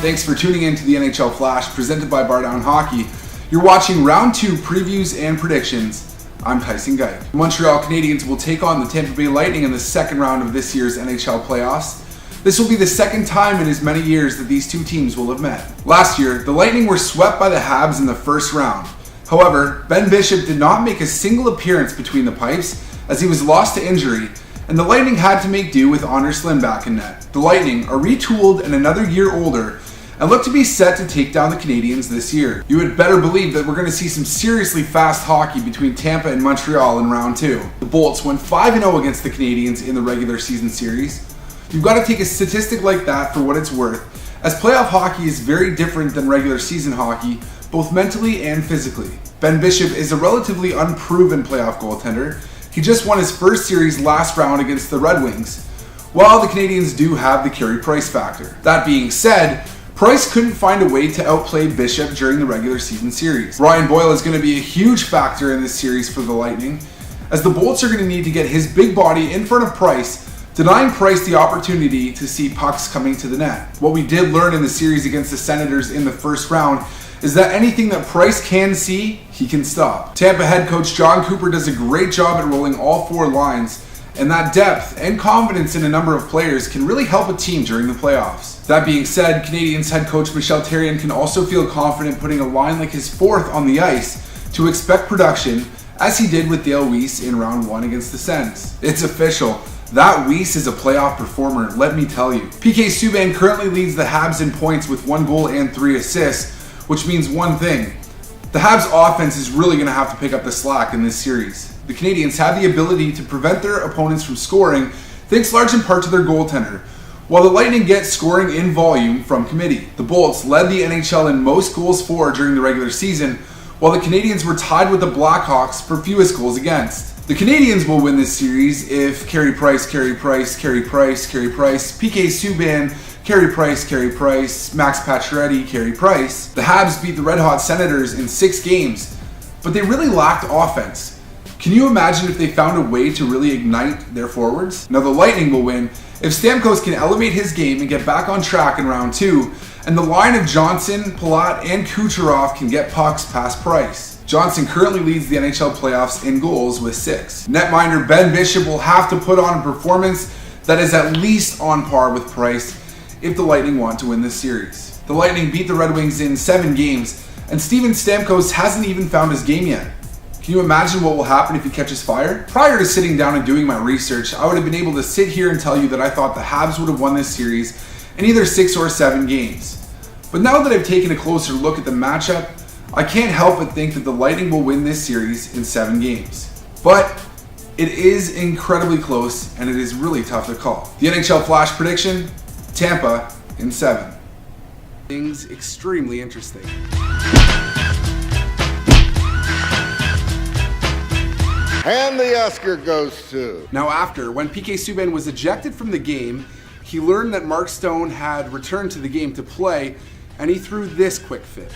Thanks for tuning in to the NHL Flash presented by Bar Down Hockey. You're watching Round 2 previews and predictions. I'm Tyson Geick. The Montreal Canadiens will take on the Tampa Bay Lightning in the second round of this year's NHL playoffs. This will be the second time in as many years that these two teams will have met. Last year, the Lightning were swept by the Habs in the first round. However, Ben Bishop did not make a single appearance between the pipes as he was lost to injury, and the Lightning had to make do with Anders Lindback in net. The Lightning are retooled and another year older and look to be set to take down the Canadiens this year. You had better believe that we're going to see some seriously fast hockey between Tampa and Montreal in round 2. The Bolts went 5-0 against the Canadiens in the regular season series. You've got to take a statistic like that for what it's worth, as playoff hockey is very different than regular season hockey, both mentally and physically. Ben Bishop is a relatively unproven playoff goaltender. He just won his first series last round against the Red Wings, while the Canadiens do have the Carey Price factor. That being said, Price couldn't find a way to outplay Bishop during the regular season series. Ryan Boyle is going to be a huge factor in this series for the Lightning, as the Bolts are going to need to get his big body in front of Price, denying Price the opportunity to see pucks coming to the net. What we did learn in the series against the Senators in the first round is that anything that Price can see, he can stop. Tampa head coach John Cooper does a great job at rolling all four lines, and that depth and confidence in a number of players can really help a team during the playoffs. That being said, Canadiens head coach Michel Therrien can also feel confident putting a line like his fourth on the ice to expect production, as he did with Dale Weiss in round 1 against the Sens. It's official. That Weiss is a playoff performer, let me tell you. PK Subban currently leads the Habs in points with 1 goal and 3 assists, which means one thing. The Habs offense is really going to have to pick up the slack in this series. The Canadiens have the ability to prevent their opponents from scoring, thanks large in part to their goaltender, while the Lightning get scoring in volume from committee. The Bolts led the NHL in most goals for during the regular season, while the Canadiens were tied with the Blackhawks for fewest goals against. The Canadiens will win this series if Carey Price, PK Subban, Carey Price, Max Pacioretty, Carey Price. The Habs beat the Red Hot Senators in 6 games, but they really lacked offense. Can you imagine if they found a way to really ignite their forwards? Now the Lightning will win if Stamkos can elevate his game and get back on track in round 2, and the line of Johnson, Palat, and Kucherov can get pucks past Price. Johnson currently leads the NHL playoffs in goals with 6. Netminder Ben Bishop will have to put on a performance that is at least on par with Price if the Lightning want to win this series. The Lightning beat the Red Wings in 7 games, and Steven Stamkos hasn't even found his game yet. Can you imagine what will happen if he catches fire? Prior to sitting down and doing my research, I would have been able to sit here and tell you that I thought the Habs would have won this series in either 6 or 7 games. But now that I've taken a closer look at the matchup, I can't help but think that the Lightning will win this series in 7 games. But it is incredibly close, and it is really tough to call. The NHL Flash prediction, Tampa in 7. Things extremely interesting. And the Oscar goes to... Now when PK Subban was ejected from the game, he learned that Mark Stone had returned to the game to play, and he threw this quick fit.